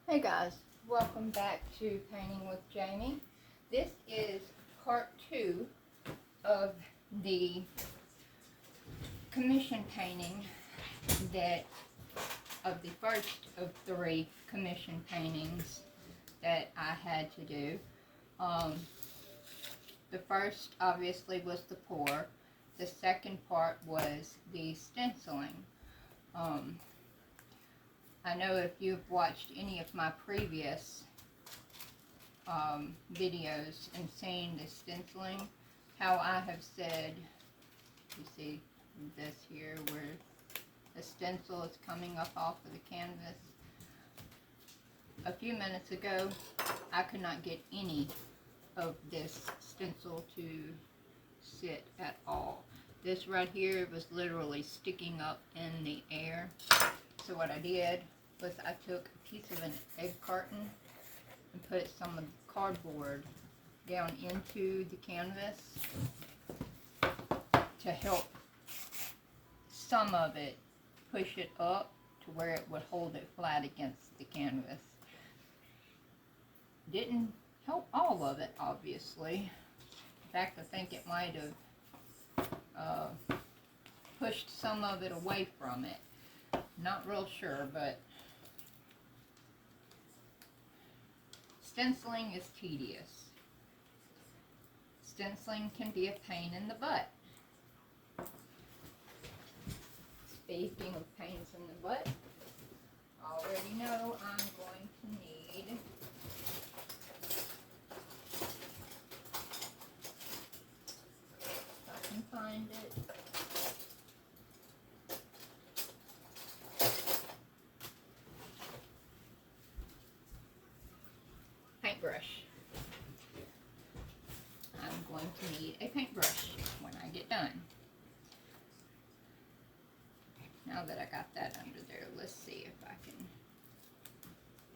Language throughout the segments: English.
Hey guys, welcome back to Painting with Jamie. This is part 2 of the commission painting of the first of 3 commission paintings that I had to do. The first obviously was the pour. The second part was the stenciling. I know if you've watched any of my previous videos and seen the stenciling, how I have said, you see this here where the stencil is coming up off of the canvas. A few minutes ago, I could not get any of this stencil to sit at all. This right here was literally sticking up in the air. So what I did was I took a piece of an egg carton and put some of the cardboard down into the canvas to help some of it push it up to where it would hold it flat against the canvas. Didn't help all of it, obviously. In fact, I think it might have pushed some of it away from it. Not real sure, but stenciling is tedious. Stenciling can be a pain in the butt. Speaking of pains in the butt, I already know I'm going to need if I can find it. Paintbrush. I'm going to need a paintbrush when I get done. Now that I got that under there, let's see if I can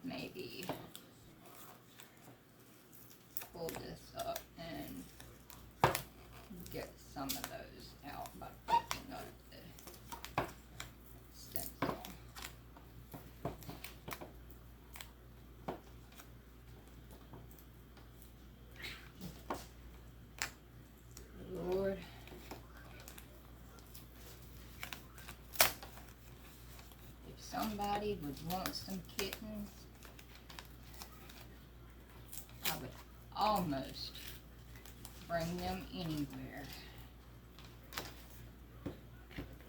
maybe pull this up and get some of those out by picking up the stencil. Lord. If somebody would want some kittens, I would almost bring them anywhere.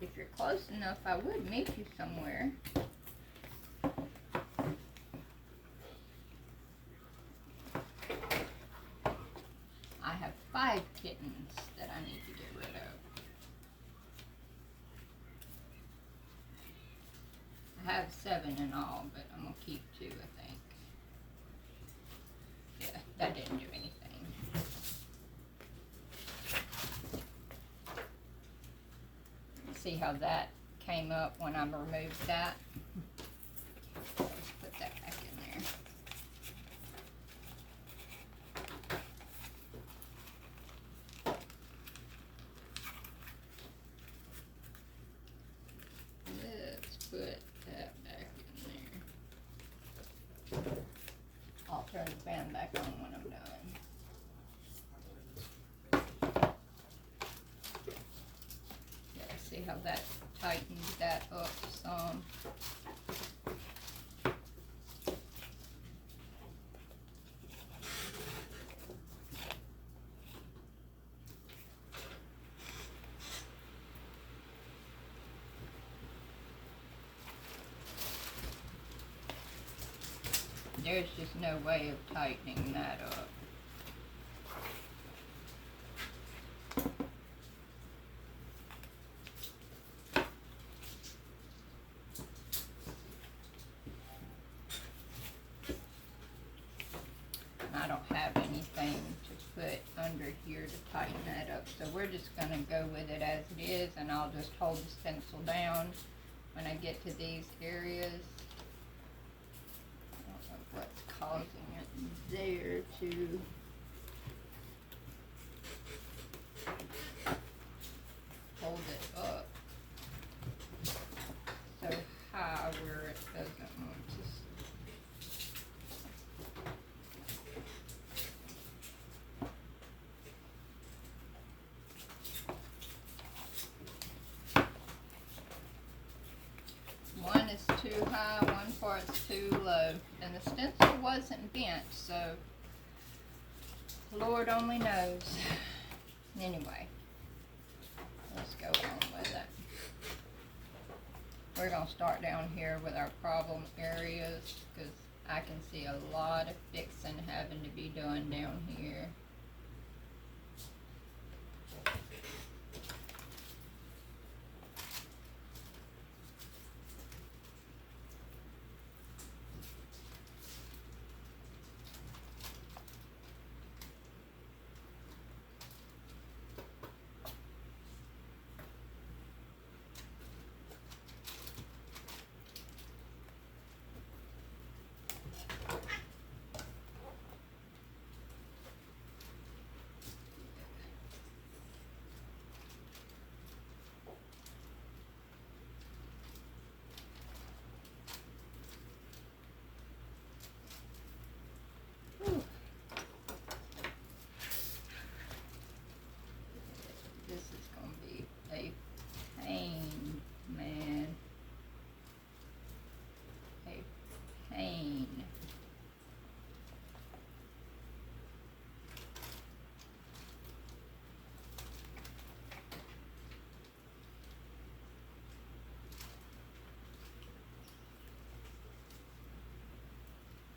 If you're close enough, I would meet you somewhere. I have 5 kittens that I need to get rid of. I have 7 in all, but I'm going to keep 2, I think. Yeah, that didn't do anything. See how that came up when I removed that? Let's put that back in there. Let's put that back in there. I'll turn the fan back on when I'm done. See how that tightened that up some. There's just no way of tightening that up. I don't have anything to put under here to tighten that up, so we're just going to go with it as it is, and I'll just hold the stencil down when I get to these areas. I don't know what's causing it there to hold it up so high where it doesn't want to too high, one part's too low. And the stencil wasn't bent, so Lord only knows. Anyway, let's go on with it. We're going to start down here with our problem areas because I can see a lot of fixing having to be done down here.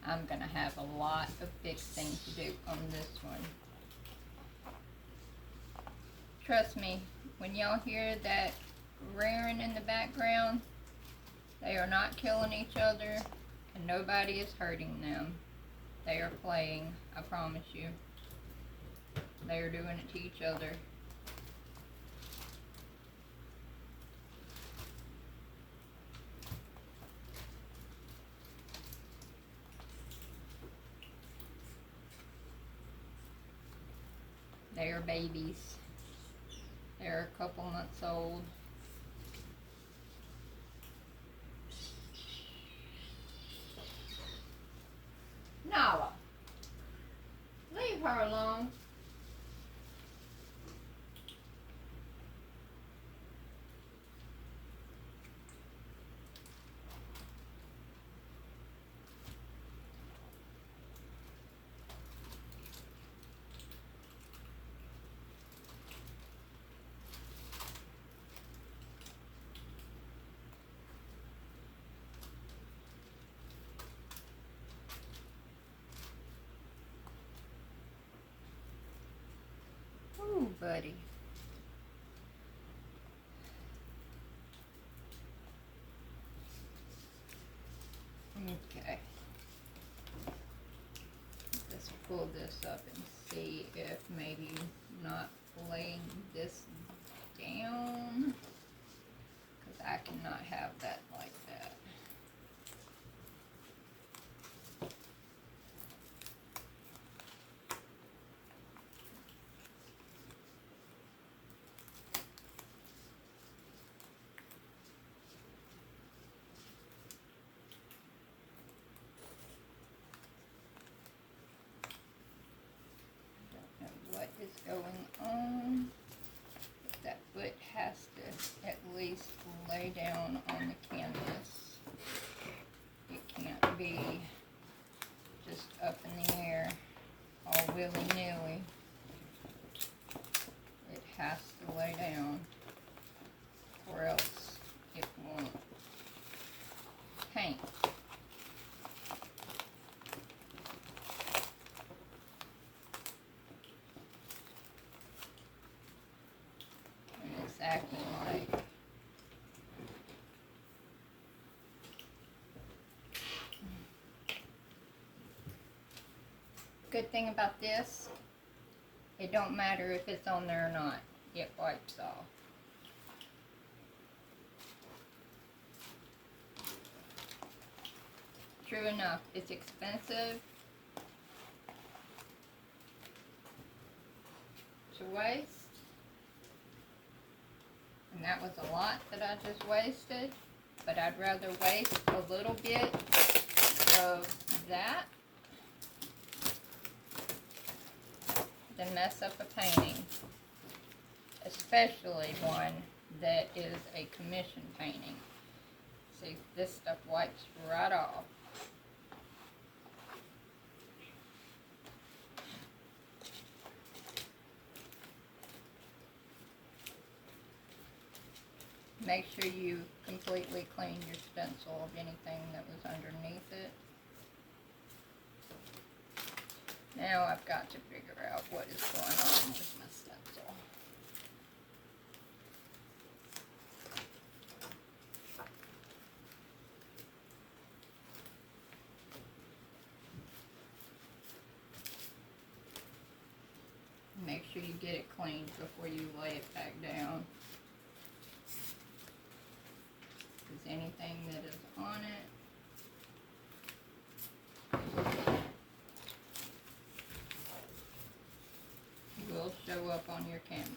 I'm going to have a lot of fixing to do on this one. Trust me, when y'all hear that rearing in the background, they are not killing each other and nobody is hurting them. They are playing, I promise you. They are doing it to each other. They are babies. They're a couple months old. Nala, leave her alone. Ooh, buddy. Okay. Let's pull this up and see if maybe not laying this down, because I cannot have that like that. What is going on? That foot has to at least lay down on the canvas. It can't be just up in the air all willy-nilly. It has to lay down or else it won't paint. Acting like good thing about this, it don't matter if it's on there or not, it wipes off. True enough, it's expensive to waste. And that was a lot that I just wasted, but I'd rather waste a little bit of that than mess up a painting, especially one that is a commission painting. See, this stuff wipes right off. Make sure you completely clean your stencil of anything that was underneath it. Now I've got to figure out what is going on with my stencil. Make sure you get it cleaned before you lay it back down. Because anything that is on it will show up on your canvas.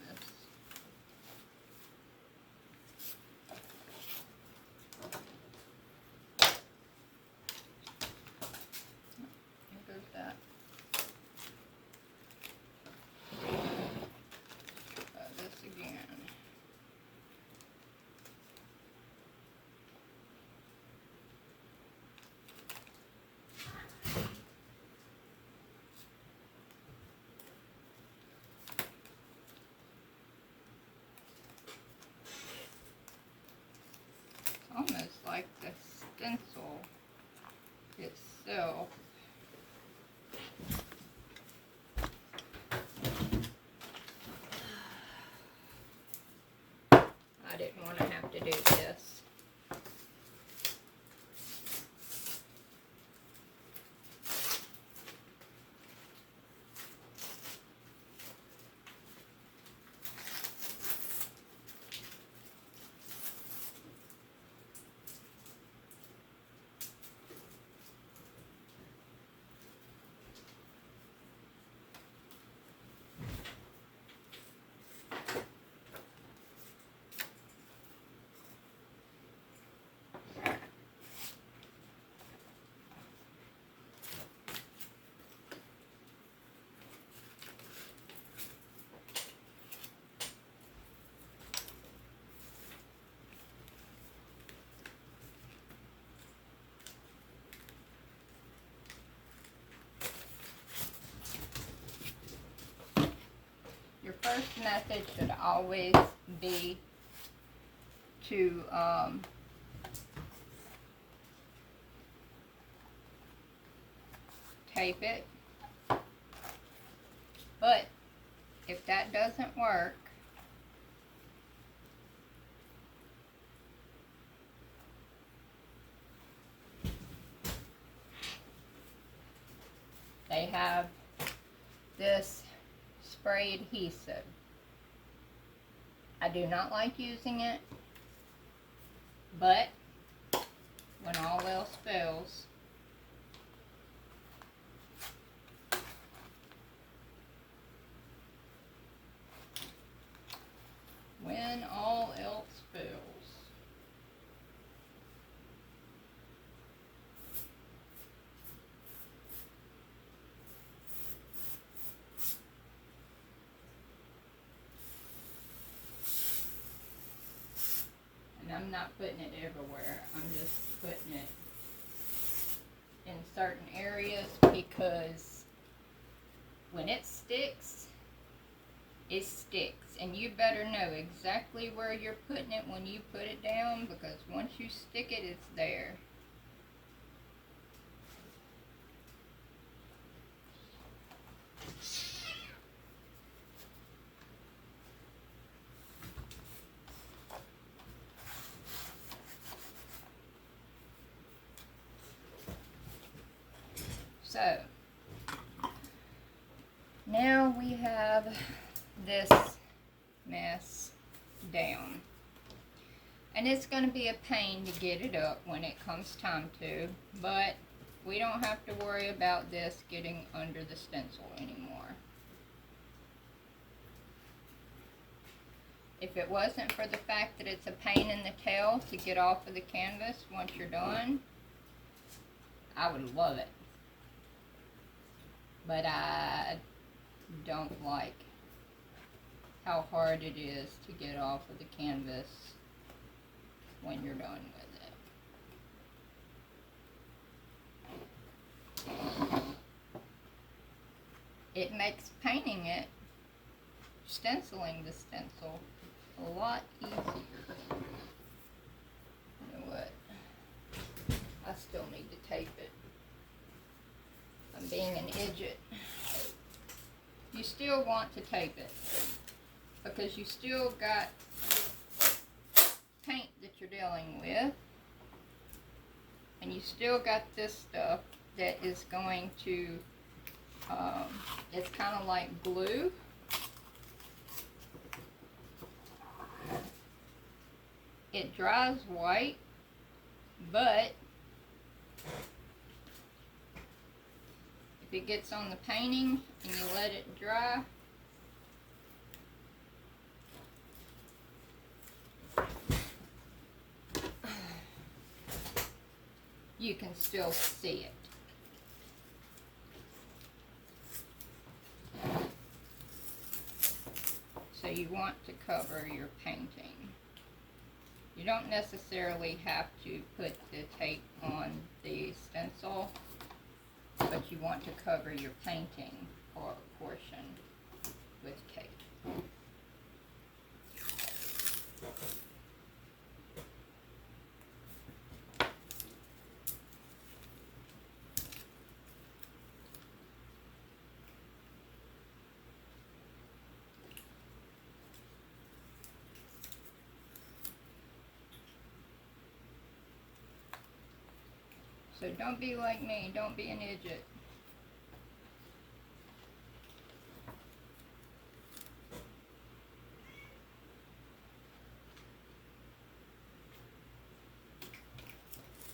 Here goes that. Try this again. Almost like the stencil itself I didn't want to have to do this. Your first method should always be to tape it, but if that doesn't work, they have this spray adhesive. I do not like using it, but when all else fails, when all else fails, and I'm not putting it everywhere, I'm just putting it in certain areas, because when it sticks, and you better know exactly where you're putting it when you put it down, because once you stick it, it's there. So now we have this mess down, and it's going to be a pain to get it up when it comes time to, but we don't have to worry about this getting under the stencil anymore. If it wasn't for the fact that it's a pain in the tail to get off of the canvas once you're done, I would love it. But I don't like how hard it is to get off of the canvas when you're done with it. it makes painting it, stenciling the stencil, a lot easier. You know what? I still need to tape it. I'm being an idiot. You still want to tape it because you still got paint that you're dealing with, and you still got this stuff that is going to, it's kind of like glue. It dries white, but if it gets on the painting and you let it dry, you can still see it. So you want to cover your painting. You don't necessarily have to put the tape on the stencil, but you want to cover your painting or portion with tape. So don't be like me, don't be an idiot.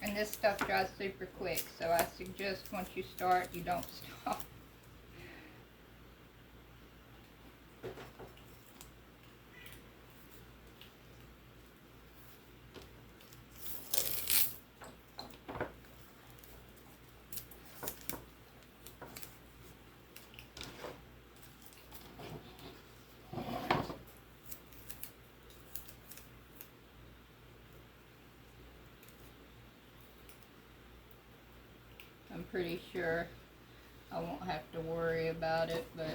And this stuff dries super quick, so I suggest once you start, you don't stop. I'm pretty sure I won't have to worry about it, but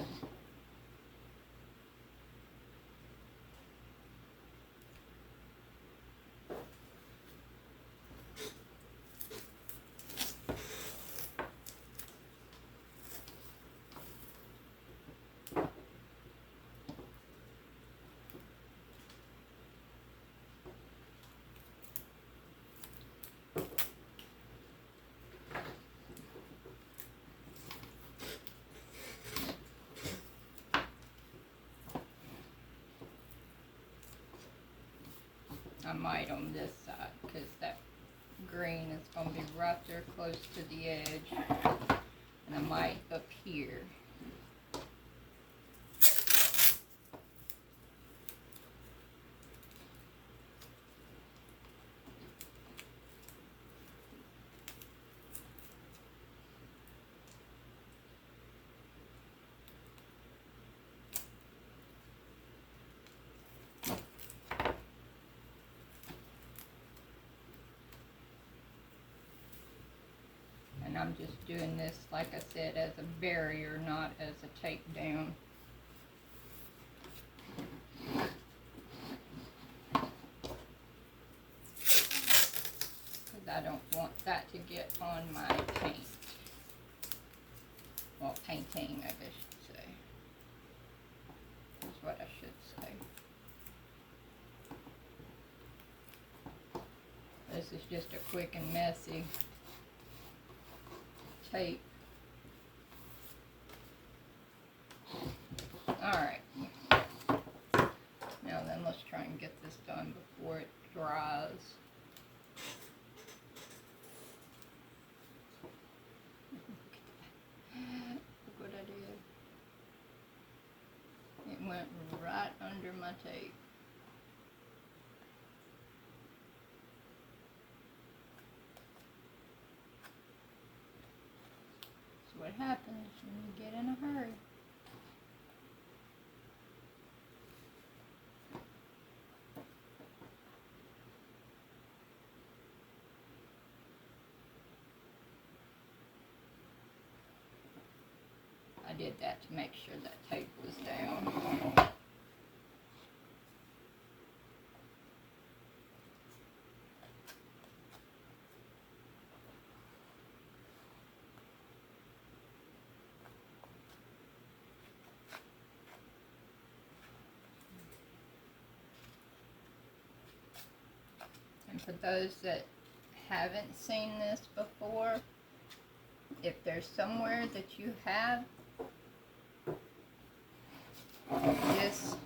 I might on this side because that green is going to be right there close to the edge, and I might up here. I'm just doing this, like I said, as a barrier, not as a tape down. Because I don't want that to get on my paint. Well, painting, I guess you should say. Is what I should say. This is just a quick and messy tape. Alright. Now then, let's try and get this done before it dries. Look what I did. It went right under my tape. What happens when you get in a hurry. I did that to make sure that tape was down. And for those that haven't seen this before, if there's somewhere that you have this,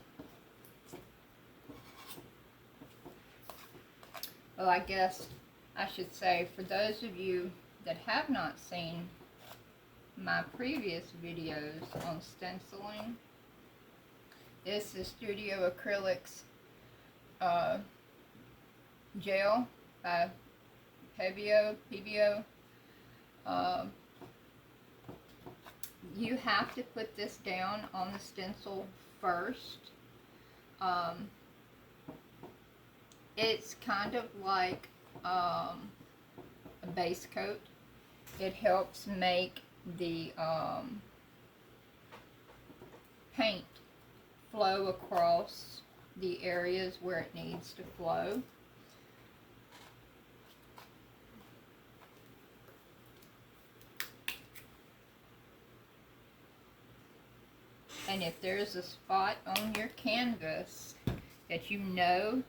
well, I guess I should say, for those of you that have not seen my previous videos on stenciling, this is Studio Acrylics gel by PBO. You have to put this down on the stencil first. It's kind of like a base coat. It helps make the paint flow across the areas where it needs to flow. And if there's a spot on your canvas that you know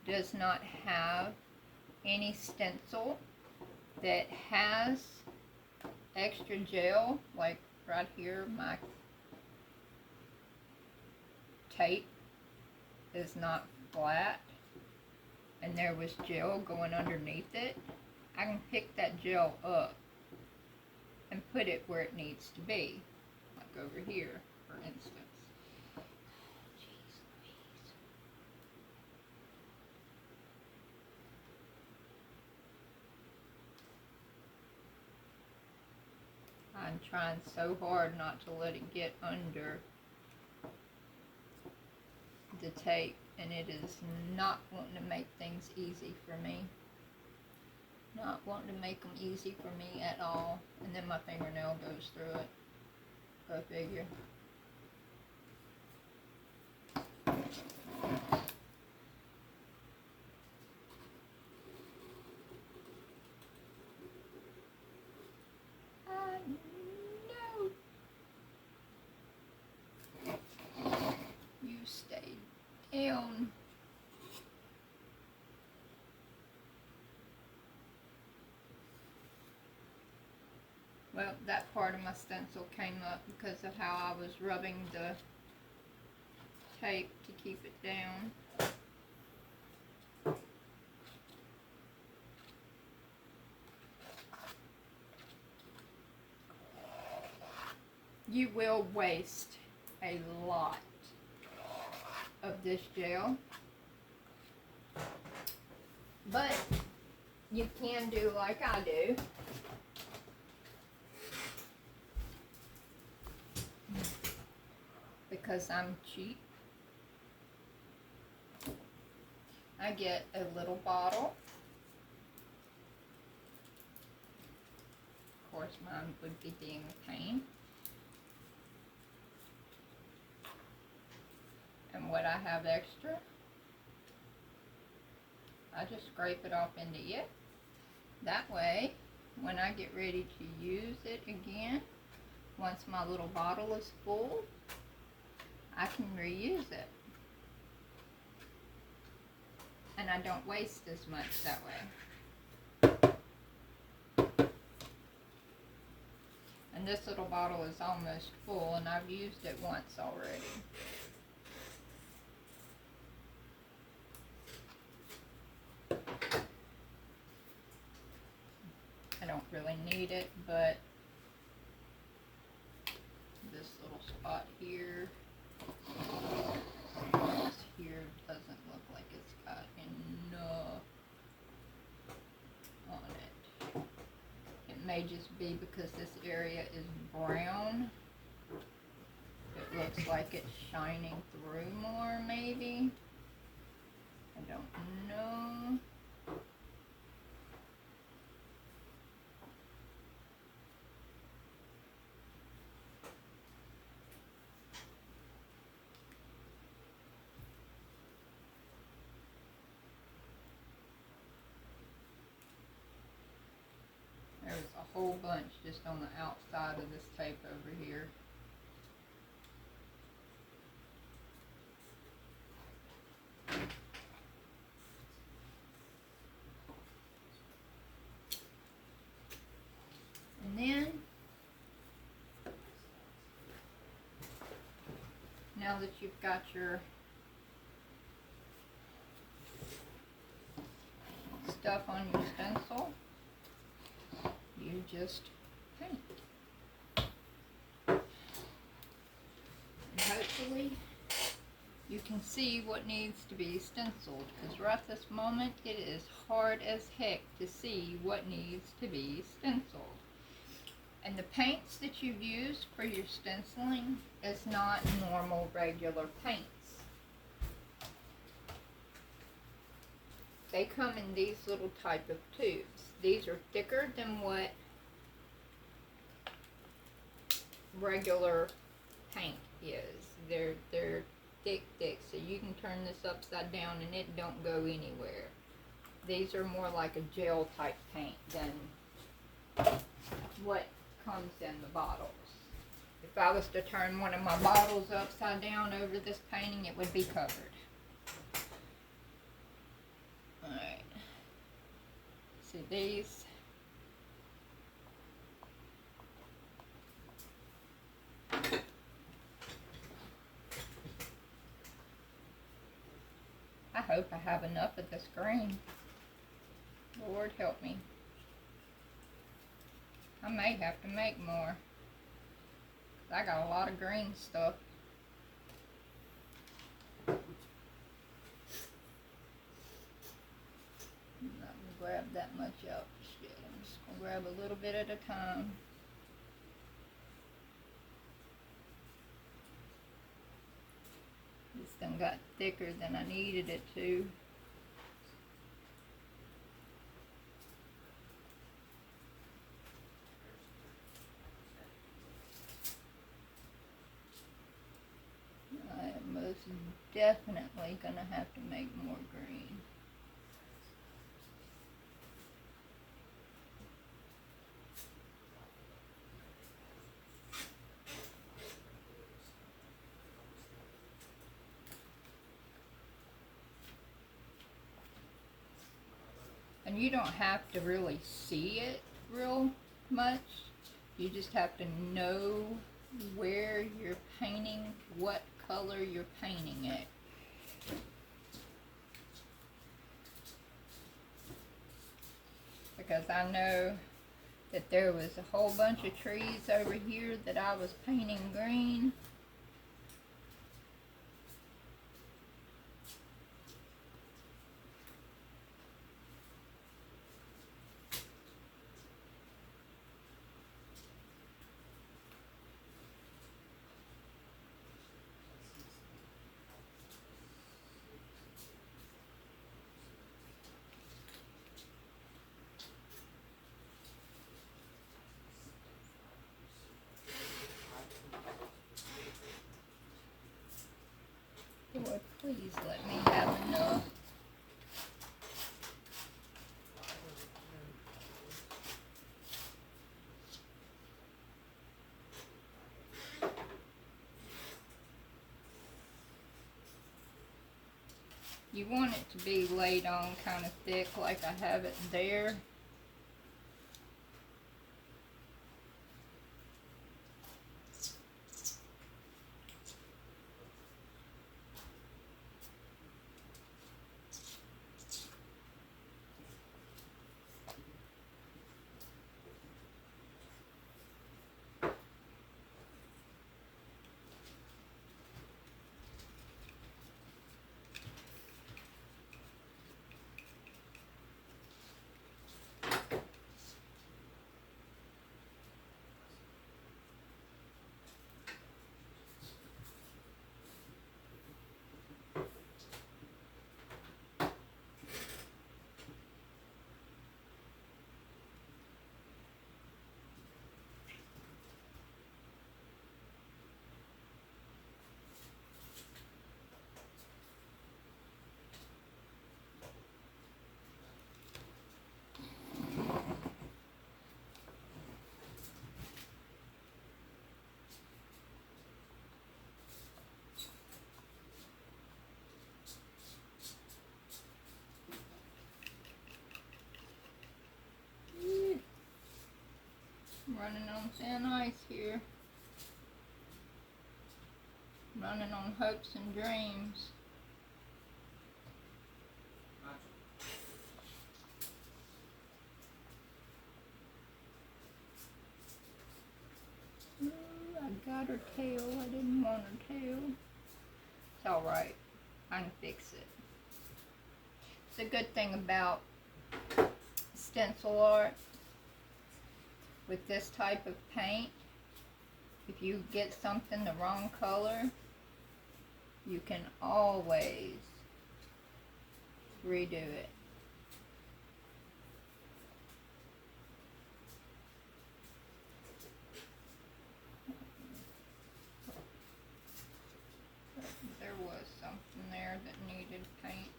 does not have any stencil that has extra gel, like right here, my tape is not flat and there was gel going underneath it, I can pick that gel up and put it where it needs to be, like over here, for instance. I'm trying so hard not to let it get under the tape, and it is not wanting to make things easy for me. Not wanting to make them easy for me at all. And then my fingernail goes through it. Go figure. Stay down. Well, that part of my stencil came up because of how I was rubbing the tape to keep it down. You will waste a lot of this gel, but you can do like I do. Because I'm cheap, I get a little bottle. Of course, mine would be being a pain. And what I have extra, I just scrape it off into it. That way, when I get ready to use it again, once my little bottle is full, I can reuse it. And I don't waste as much that way. And this little bottle is almost full, and I've used it once already. I don't really need it, but this little spot here, this here doesn't look like it's got enough on it. It may just be because this area is brown. It looks like it's shining through more, maybe. I don't know. whole bunch just on the outside of this tape over here. And then, now that you've got your stuff on your stencil, you just paint. And hopefully you can see what needs to be stenciled, because right this moment it is hard as heck to see what needs to be stenciled. And the paints that you've used for your stenciling is not normal regular paints. They come in these little type of tubes. These are thicker than what regular paint is. They're thick, so you can turn this upside down and it don't go anywhere. These are more like a gel type paint than what comes in the bottles. If I was to turn one of my bottles upside down over this painting, it would be covered. Alright. See these? I hope I have enough of this green. Lord help me. I may have to make more. I got a lot of green stuff. I'm not going to grab that much out just yet. I'm just going to grab a little bit at a time. This done got thicker than I needed it to. I am most definitely gonna have to make more green. And you don't have to really see it real much. You just have to know where you're painting, what color you're painting it. Because I know that there was a whole bunch of trees over here that I was painting green. Lord, please let me have enough. You want it to be laid on kind of thick like I have it there. Running on thin ice here. Running on hopes and dreams. Ooh, I got her tail. I didn't want her tail. It's alright. I can fix it. It's a good thing about stencil art with this type of paint. If you get something the wrong color, you can always redo it. There was something there that needed paint.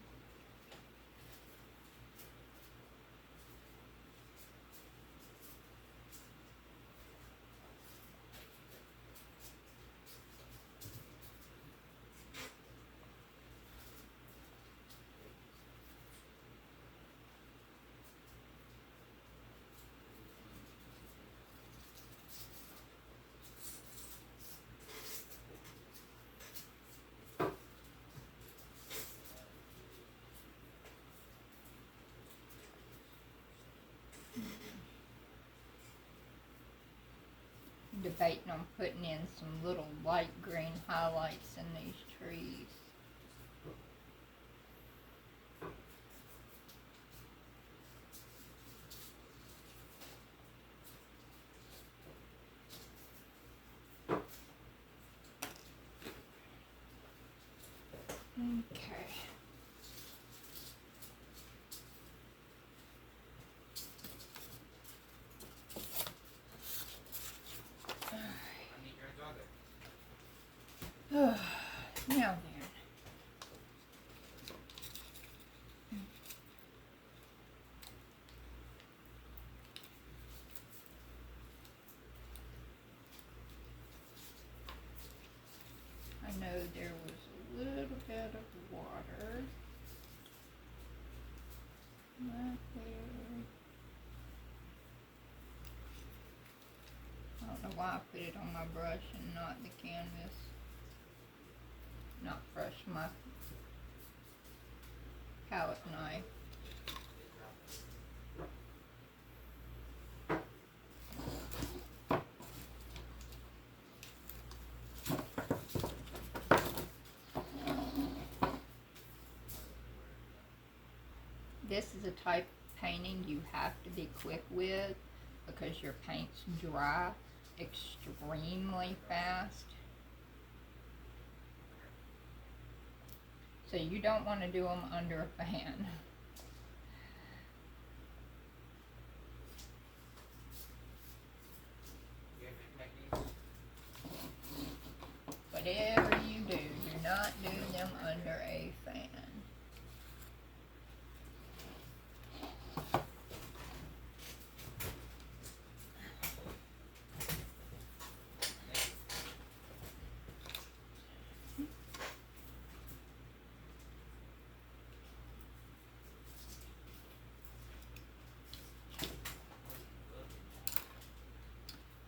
Debating on putting in some little light green highlights in these trees. Okay. Now then. I know there was a little bit of water right there. I don't know why I put it on my brush and not the canvas. Not brush, my palette knife. This is a type of painting you have to be quick with because your paints dry extremely fast. So you don't want to do them under a fan. Whatever you do not do them under a fan.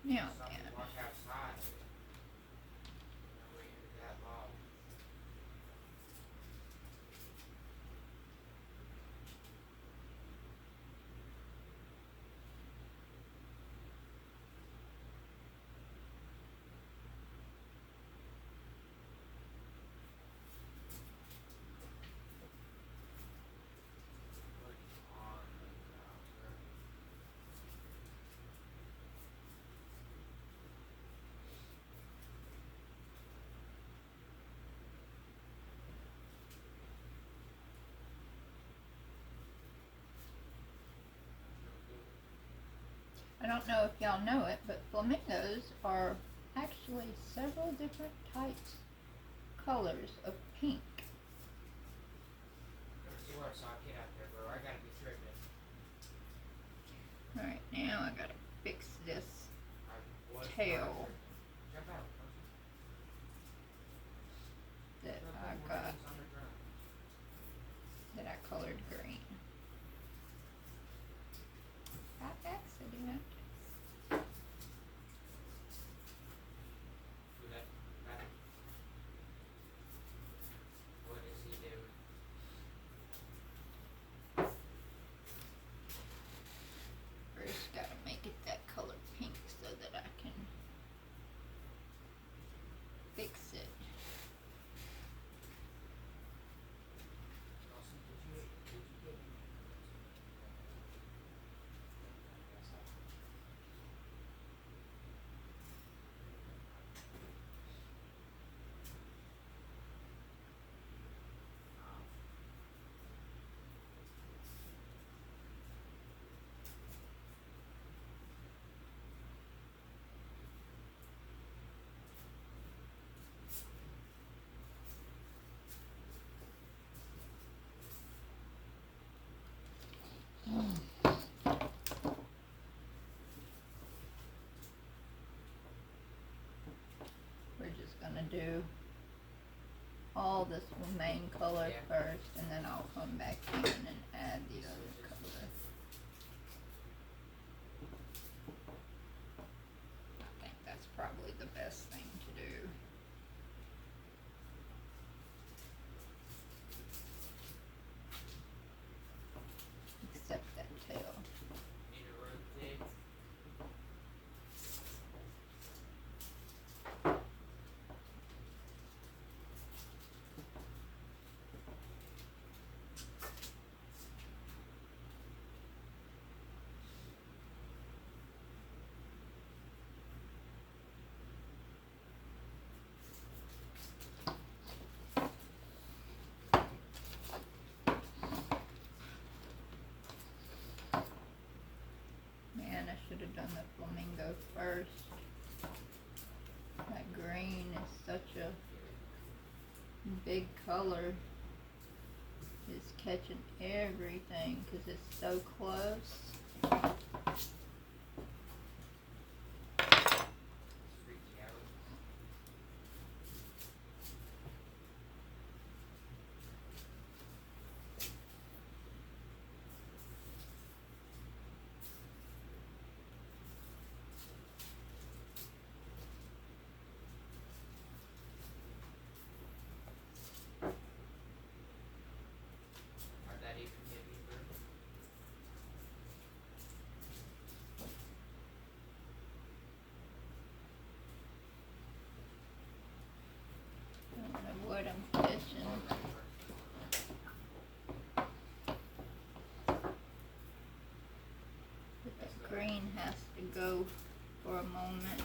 Now then. I don't know if y'all know it, but flamingos are actually several different types, colors of pink. Alright, now I gotta fix this tail that I colored green. By accident. to do all this main color first, and then I'll come back in and add the other color. I think that's probably the best thing to do. Except that tail. I should have done the flamingo first. That green is such a big color. It's catching everything because it's so close. I don't know what I'm fishing. But the green has to go for a moment.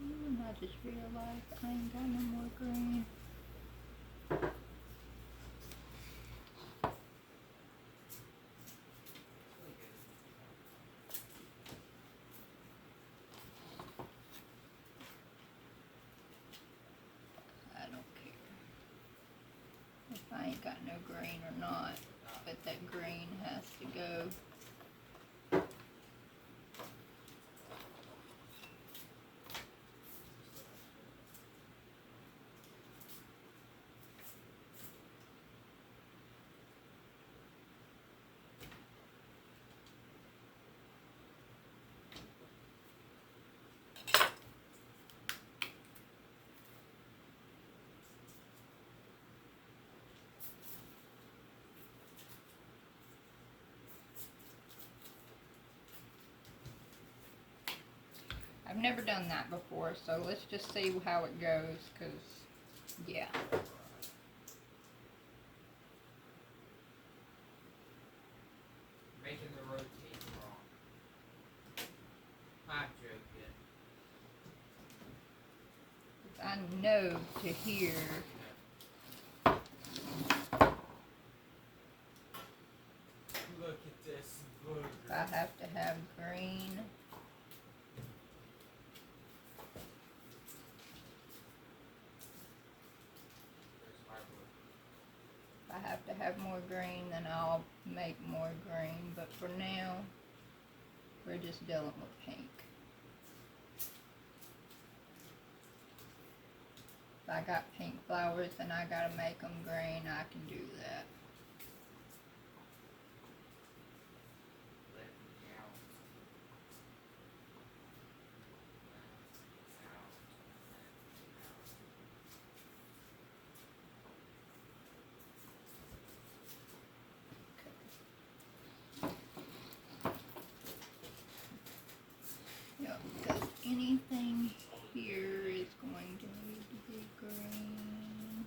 I just realized I ain't got no more green. I don't care if I ain't got no green or not, but that green has to go. I've never done that before, so let's just see how it goes, because, yeah. Making the rotate wrong. I'm joking. I know to hear. Look at this booger. If I have to have green. If I have to have more green, then I'll make more green. But for now, we're just dealing with pink. If I got pink flowers and I gotta make them green, I can do that. Yep, because anything here is going to need to be green.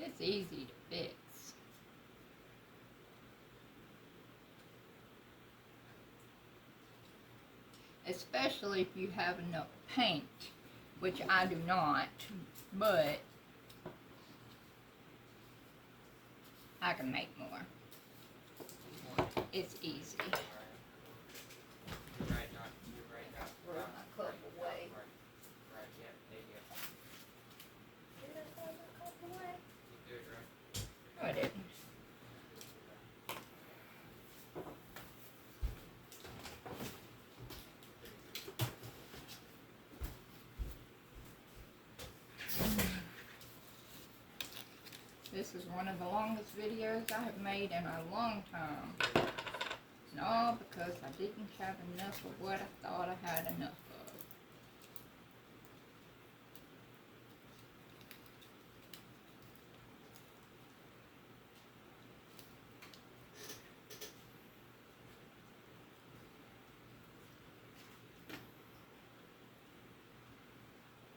It's easy to fix. Especially if you have enough paint, which I do not, but I can make more. It's easy. You're right, not. You're right, not. Throw my cup away. Right, yeah, there you go. Did I throw my cup away? You do it right. No, I didn't. This is one of the longest videos I have made in a long time. And all because I didn't have enough of what I thought I had enough of.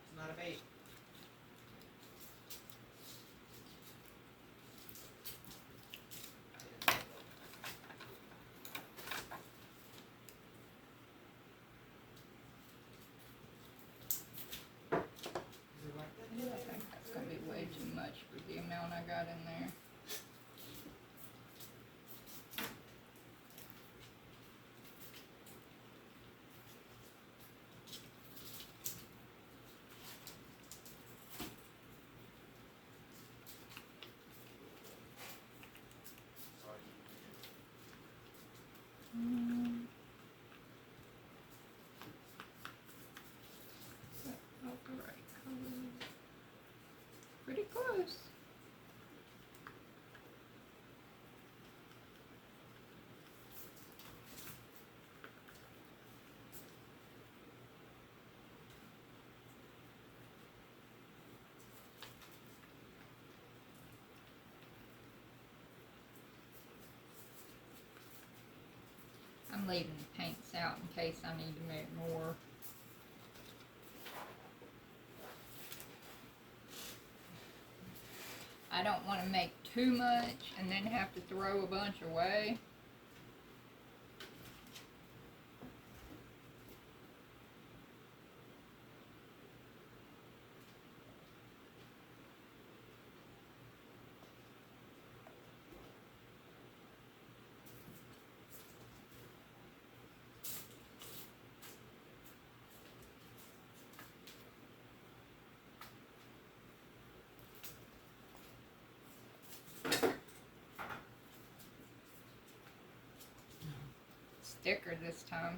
It's not a bait. I think that's going to be way too much for the amount I got in there. Not the right color. Pretty close. I'm leaving the paints out in case I need to make more. I don't want to make too much and then have to throw a bunch away. Thicker this time.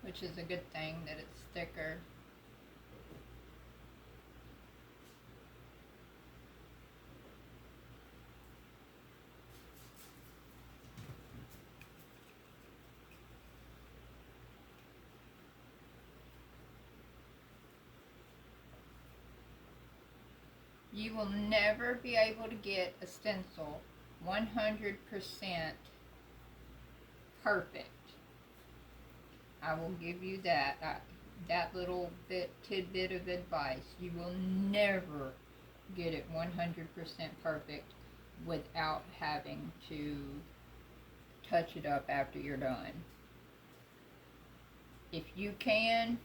Which is a good thing that it's thicker. You will never be able to get a stencil 100% perfect. I will give you that. That little tidbit of advice. You will never get it 100% perfect without having to touch it up after you're done. If you can,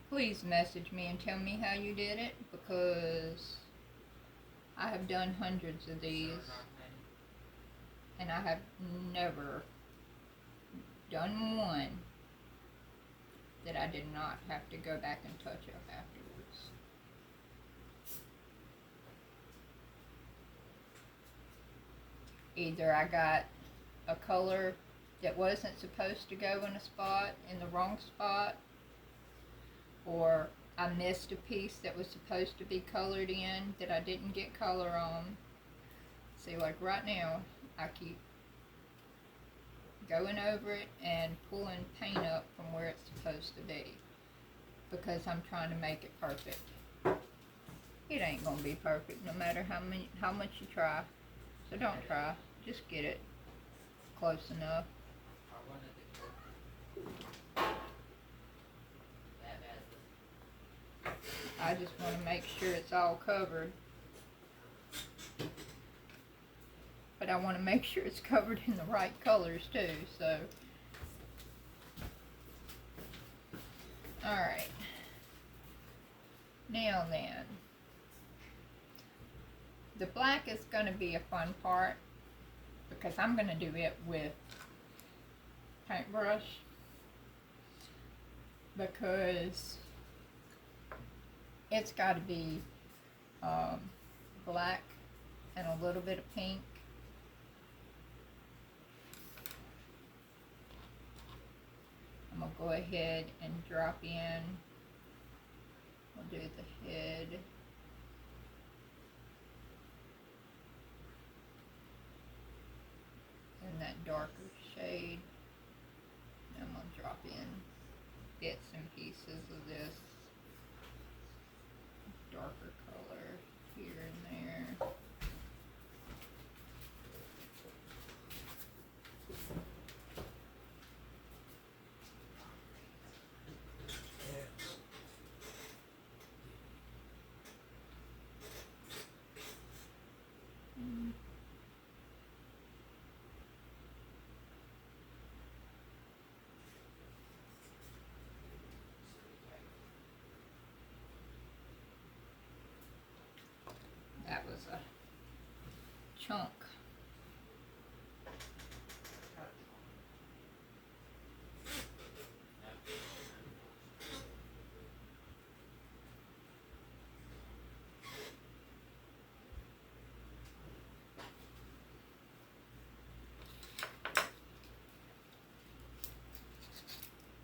please message me and tell me how you did it, because I have done hundreds of these and I have never done one that I did not have to go back and touch up afterwards. Either I got a color that wasn't supposed to go in a spot, in the wrong spot, or I missed a piece that was supposed to be colored in that I didn't get color on. See, like right now, I keep going over it and pulling paint up from where it's supposed to be, because I'm trying to make it perfect. It ain't gonna be perfect no matter how much you try. So don't try. Just get it close enough. I wanted to go that bad. I just want to make sure it's all covered. But I want to make sure it's covered in the right colors too, so. Alright. Now then. The black is going to be a fun part, because I'm going to do it with paintbrush, because it's got to be black and a little bit of pink. I'm going to go ahead and drop in. We'll do the head. In that darker shade. And I'm going to drop in bits and pieces of this darker color here and there. That was a chunk.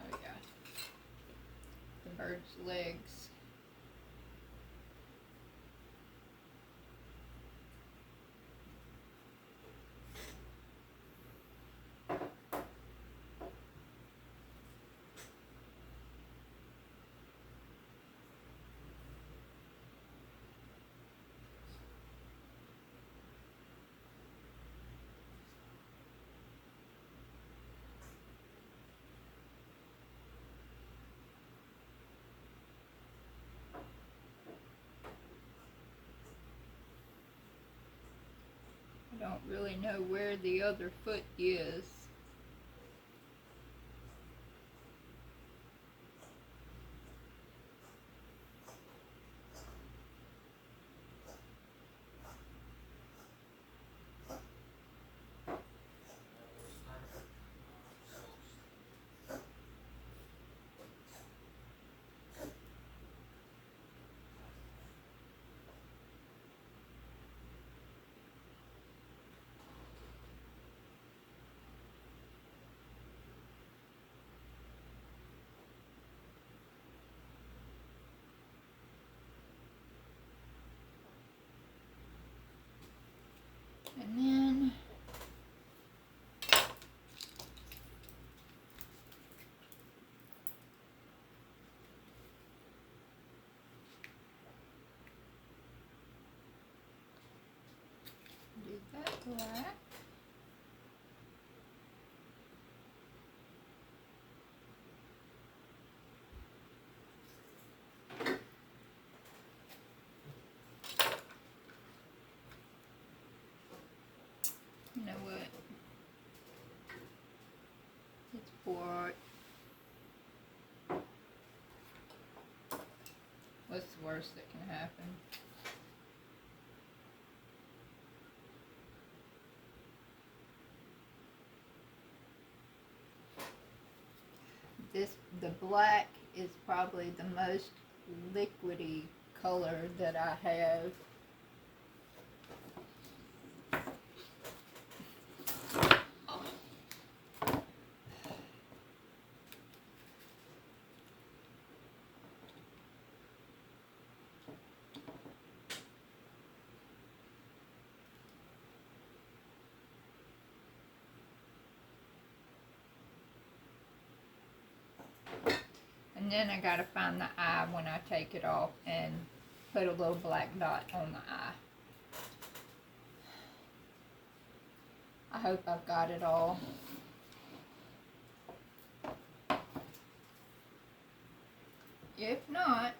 Oh yeah. The bird's legs. I don't really know where the other foot is. And then do that black. You know what? Let's pour. What's the worst that can happen? The black is probably the most liquidy color that I have. And then I gotta find the eye when I take it off and put a little black dot on the eye. I hope I've got it all. If not,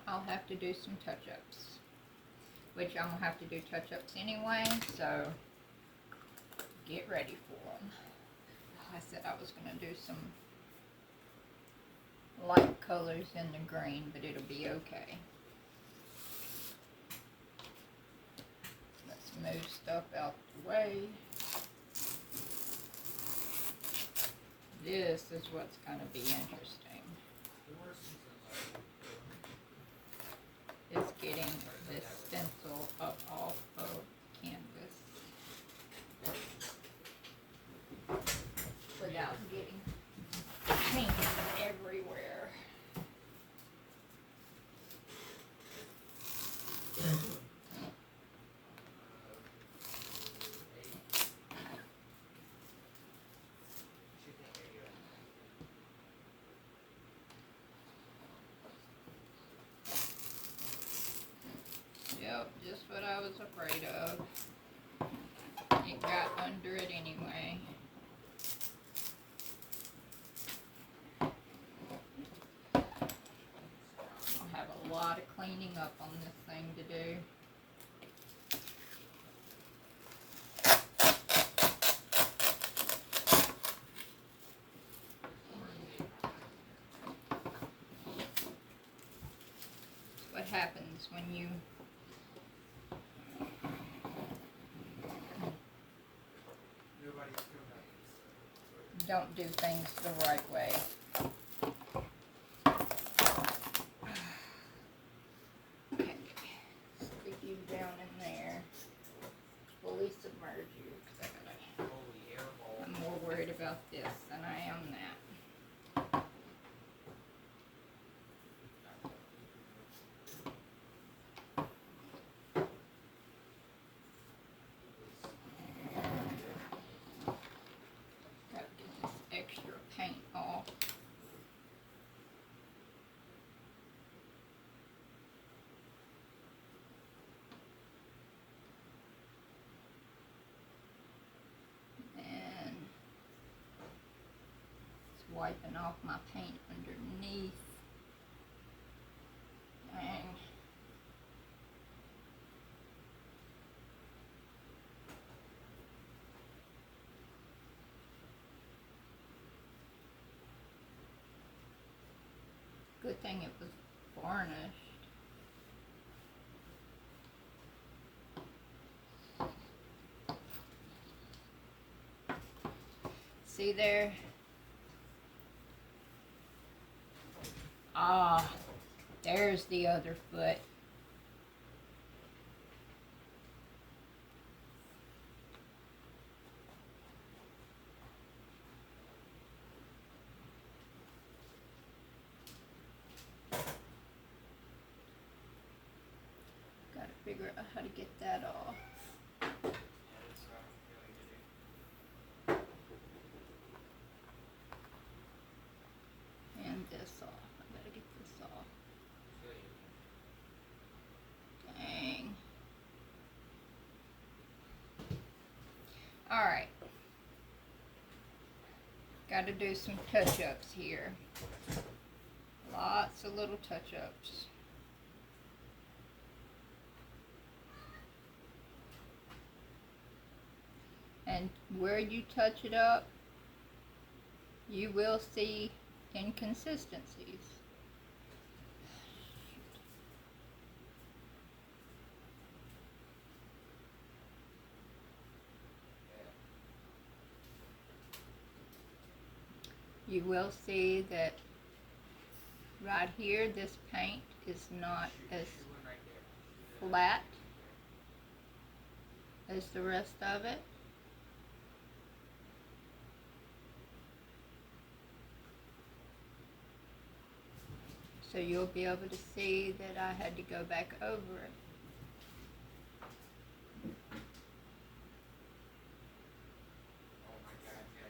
I'll have to do some touch-ups, which I'm gonna have to do touch-ups anyway, so get ready for them. I said I was gonna do some light colors in the green, but it'll be okay. Let's move stuff out the way. This is what's gonna be interesting. Is getting this stencil up off of canvas without getting paint everywhere. Yep, just what I was afraid of. It got under it anyway. I'll have a lot of cleaning up on this thing to do. It's what happens when you don't do things the right way. Okay, stick you down in there. Fully submerge you, because I'm more worried about this than I am that. Gotta get this extra paint off. And it's wiping off my paint underneath. Dang. Good thing it was varnished. See there? Ah, there's the other foot. Gotta figure out how to get that off. And this off. I gotta get this off. Dang. Alright. Gotta do some touch-ups here. Lots of little touch-ups. And where you touch it up, you will see inconsistencies. You will see that right here, this paint is not as flat as the rest of it. So you'll be able to see that I had to go back over it. Oh my God, yeah.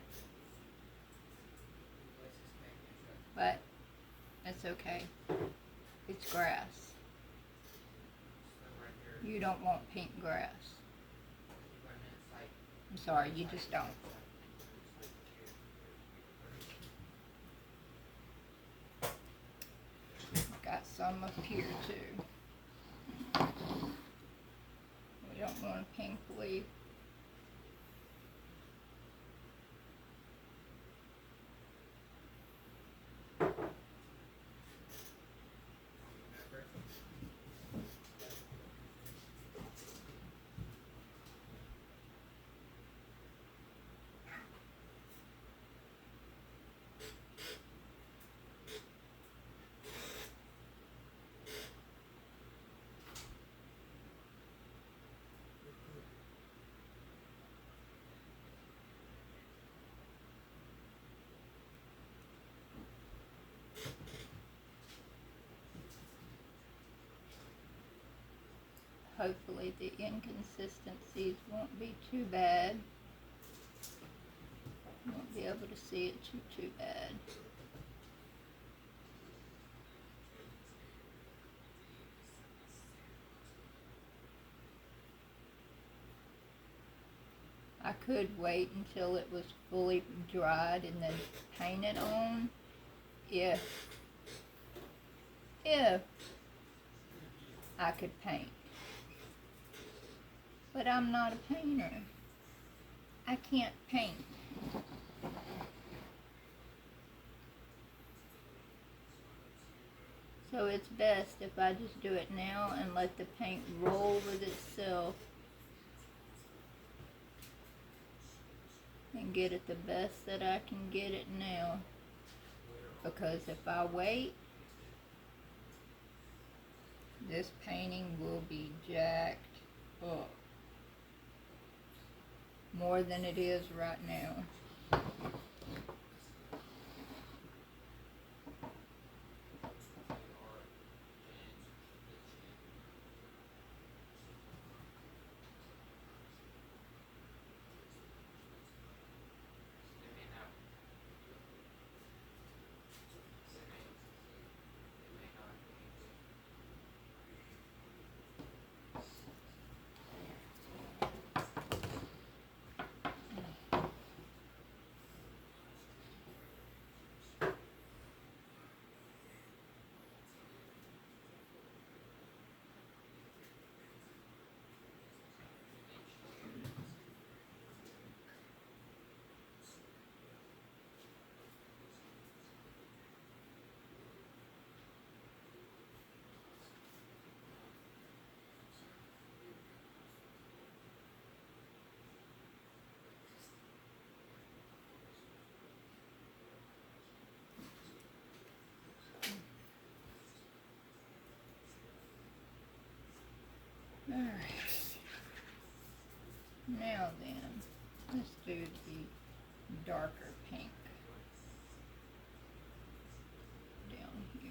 Let's just make it up. But that's okay. It's grass. Stuff right here. You don't want pink grass. Keep on inside. I'm sorry, you just don't. Got some up here too. We don't want a pink leaf. Hopefully the inconsistencies won't be too bad. Won't be able to see it too bad. I could wait until it was fully dried and then paint it on if I could paint. But I'm not a painter. I can't paint. So it's best if I just do it now and let the paint roll with itself and get it the best that I can get it now. Because if I wait, this painting will be jacked up more than it is right now. Alright. Now then, let's do the darker pink down here.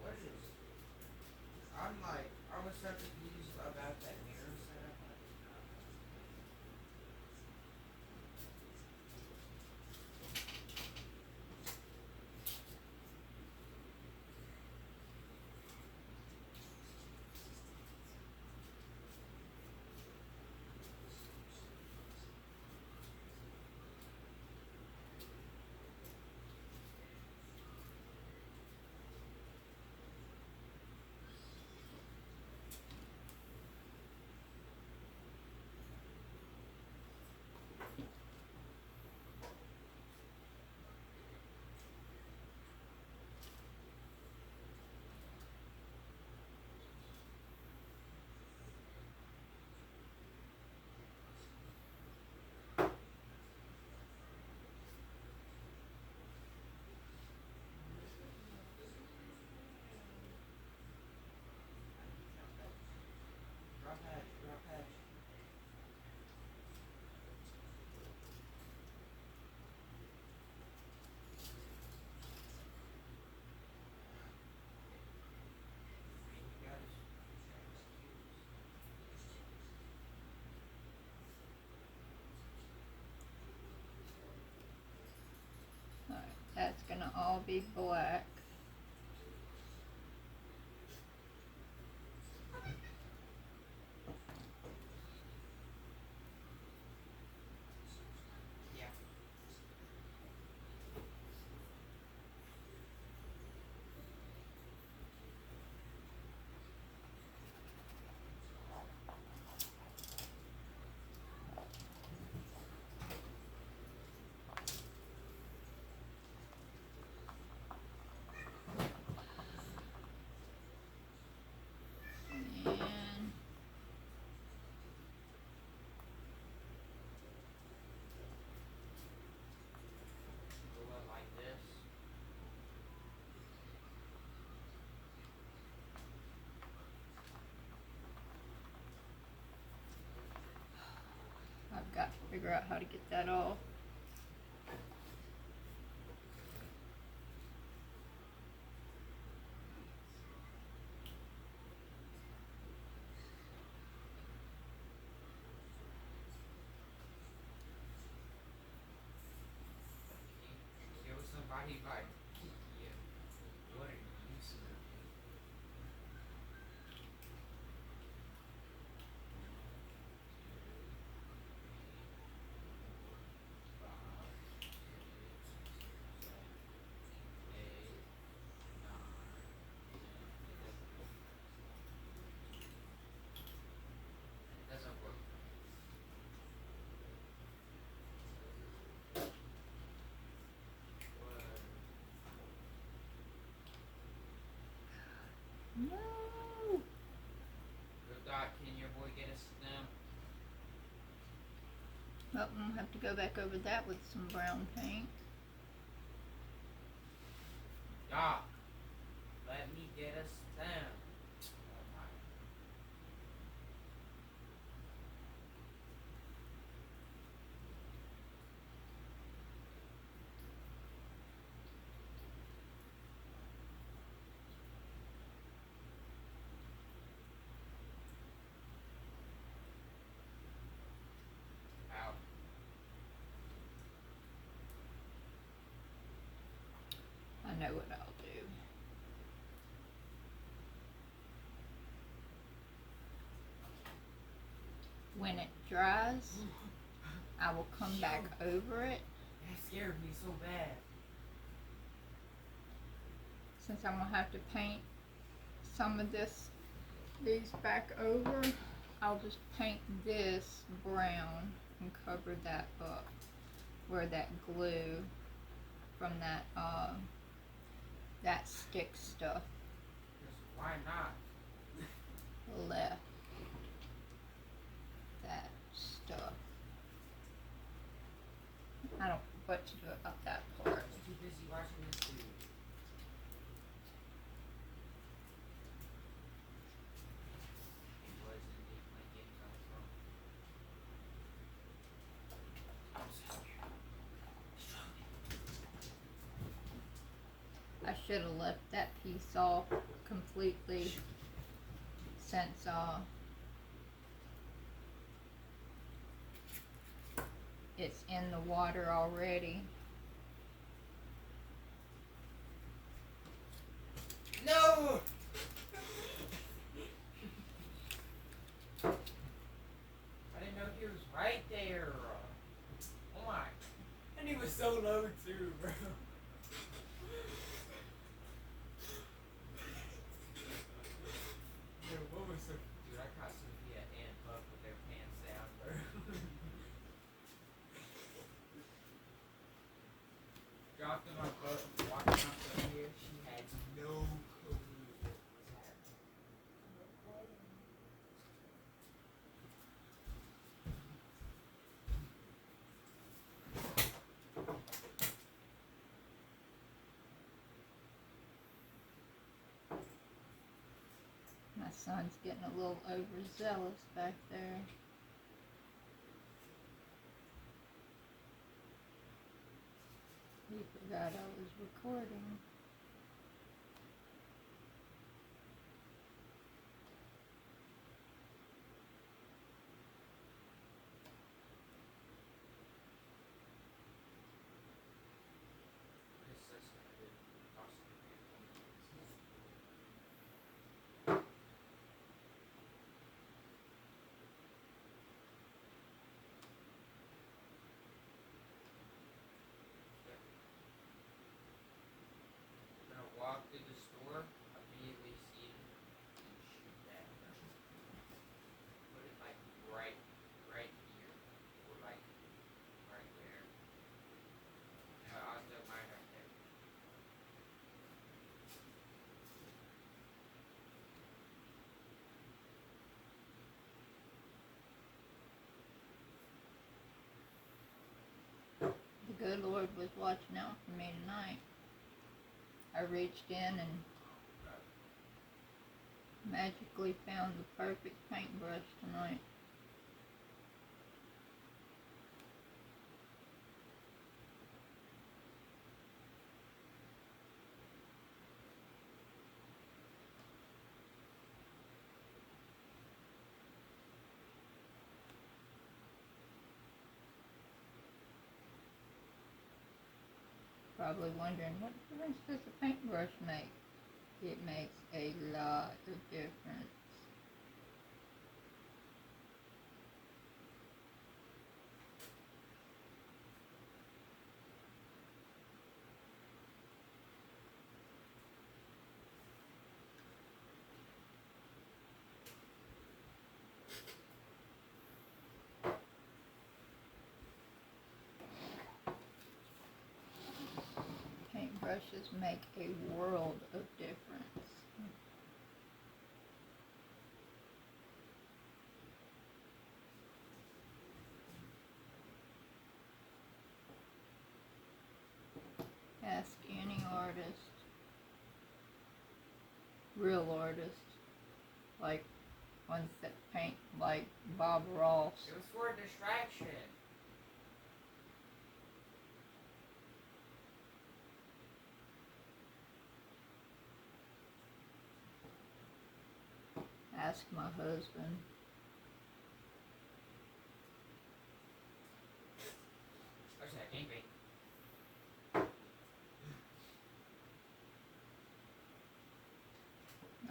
What is? I'm like, I was so confused about that mirror setup. be black. Yeah. And Go out like this. I've got to figure out how to get that off. There was somebody like, yeah, what are you smoking? Five, six, seven, 8, 9, 10. It doesn't work. What? No! Good God, can your boy get a stem? Well, I'm gonna have to go back over that with some brown paint. Doc, let me get a stem. Oh my. Ow. I know what I'll do. When it dries, I will come back over it. That scared me so bad. Since I'm gonna have to paint some of these back over, I'll just paint this brown and cover that up where that glue from that stick stuff Why not? left. That stuff. I don't know what to do about that I part. was too busy watching this dude. He was indeed playing games on his phone. I'm sorry. I should have left that piece off completely since it's in the water already. No! I didn't know he was right there. Oh my. And he was so low too, bro. Dude, what was so... Dude, I caught Sophia and Buck with their pants down, bro. Dropped them on Buck, walking out from here. She had no clue what was happening. My son's getting a little overzealous back there. He forgot I was recording. What is this gonna do? good Lord was watching out for me tonight. I reached in and magically found the perfect paintbrush tonight. Probably wondering, what difference does a paintbrush make? It makes a lot of difference. Paintbrushes make a world of difference. Ask any artist, real artist, like ones that paint like Bob Ross. It was for a distraction. Ask my husband. What's that? Anything?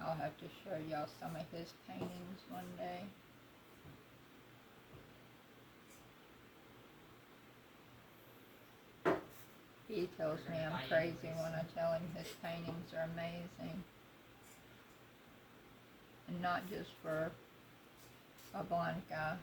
I'll have to show y'all some of his paintings one day. He tells me I'm crazy when I tell him his paintings are amazing. And not just for a blind guy.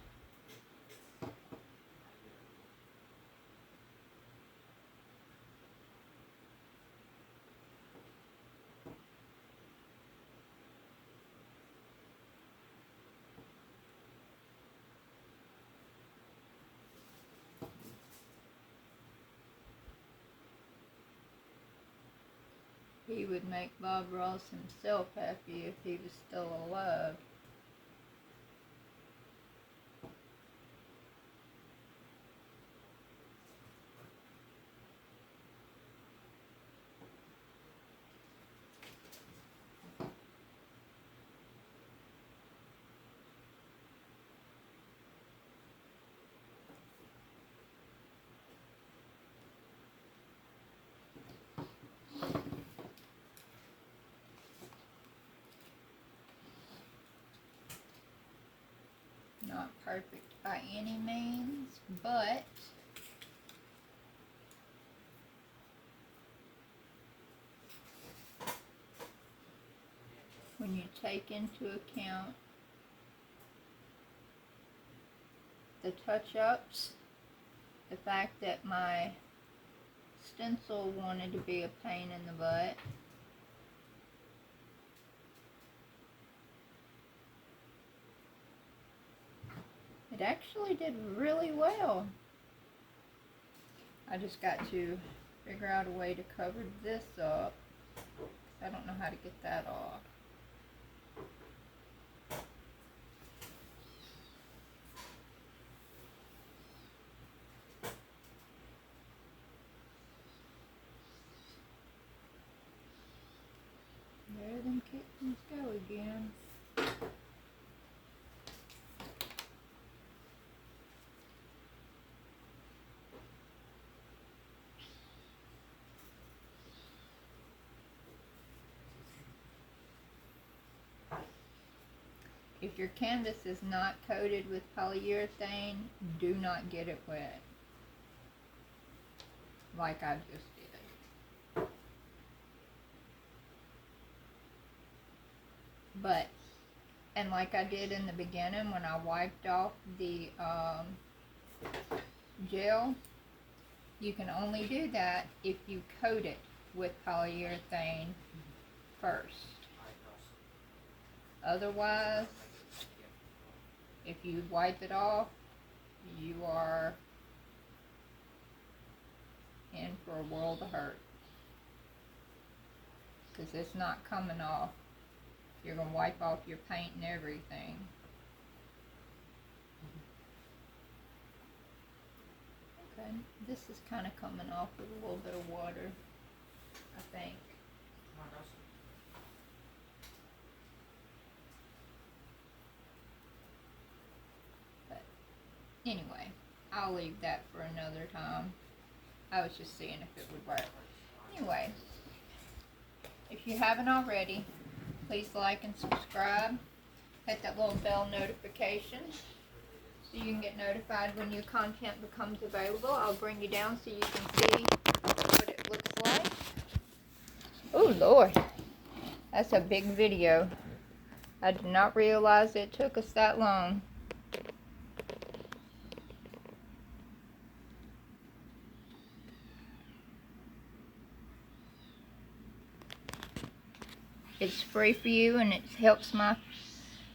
He would make Bob Ross himself happy if he was still alive. Not perfect by any means, but when you take into account the touch-ups, the fact that my stencil wanted to be a pain in the butt, it actually did really well. I just got to figure out a way to cover this up. I don't know how to get that off. There them kittens go again. If your canvas is not coated with polyurethane, do not get it wet, like I just did. But, and like I did in the beginning when I wiped off the gel, you can only do that if you coat it with polyurethane first. Otherwise, if you wipe it off, you are in for a world of hurt. Because it's not coming off. You're going to wipe off your paint and everything. Okay, this is kind of coming off with a little bit of water, I think. But anyway, I'll leave that for another time. I was just seeing if it would work. Anyway, if you haven't already, please like and subscribe. Hit that little bell notification so you can get notified when new content becomes available. I'll bring you down so you can see what it looks like. Oh Lord, that's a big video. I did not realize it took us that long. It's free for you and it helps my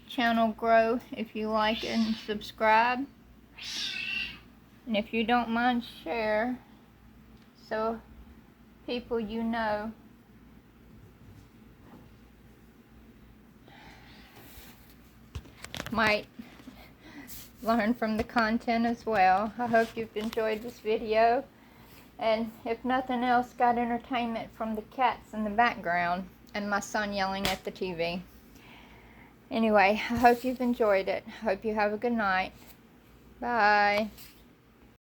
channel grow if you like it and subscribe. And if you don't mind, share so people you know might learn from the content as well. I hope you've enjoyed this video, and if nothing else, got entertainment from the cats in the background and my son yelling at the TV. Anyway, I hope you've enjoyed it. Hope you have a good night. Bye.